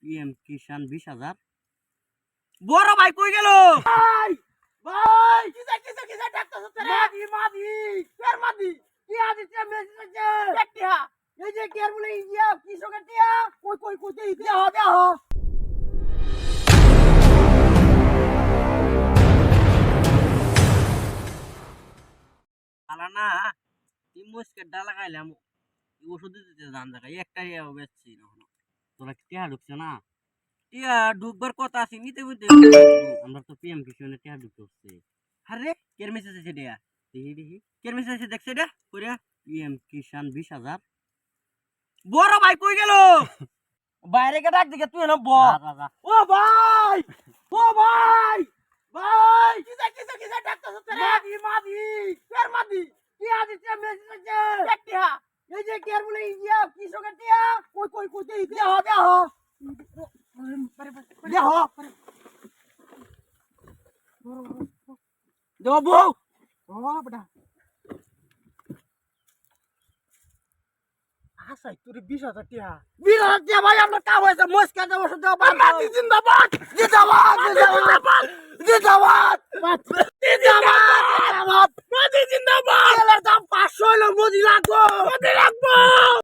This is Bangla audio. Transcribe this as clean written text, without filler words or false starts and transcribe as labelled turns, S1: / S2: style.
S1: পিএম কিষান 20,000। বড় ভাই কই গেল?
S2: ভাই ভাই কিসে ডাকতেছ তোরা মাদি ফের মাদি কি আদিতে মেসেজ আছে টিয়া এই যে কেয়ার বলে ইয়া কি সকে টিয়া কই দেহ
S1: আলা না এই মুসকে ডালা খাইলাম এই ওষুধ দিতে জান জায়গায় একটা ইয়া বেচছি না তোরা কি টিয়া ঢুকছে না টিয়া ঢুকবার কথা আছে নিতে বুঝতে আমরা তো পিএম কিষানে টিয়া ঢুকতে হচ্ছে আরে কের মেসেজ আছে টিয়া দেখি কের মেসেজ আছে দেখছে এটা কইরা পিএম কিষান 20,000। বড় ভাই কই গেল?
S2: বাইরে কে ডাক দিকে তুই না ব
S1: যা।
S2: ও ভাই ভাই কিসে ডাকতেছ তোরা মাদি ফের মাদি কি আদিতে মেসেজ আছে টিয়া এই যে কেয়ার বলে ইয়া কি সকে টিয়া কই দেহ বউ ও বেটা আসাই তোর 20,000 টিয়া 20,000 টিয়া ভাই আমরা কাম হয়েছে মস্কা দেব শুধু জিন্দাবাদ জিন্দাবাদ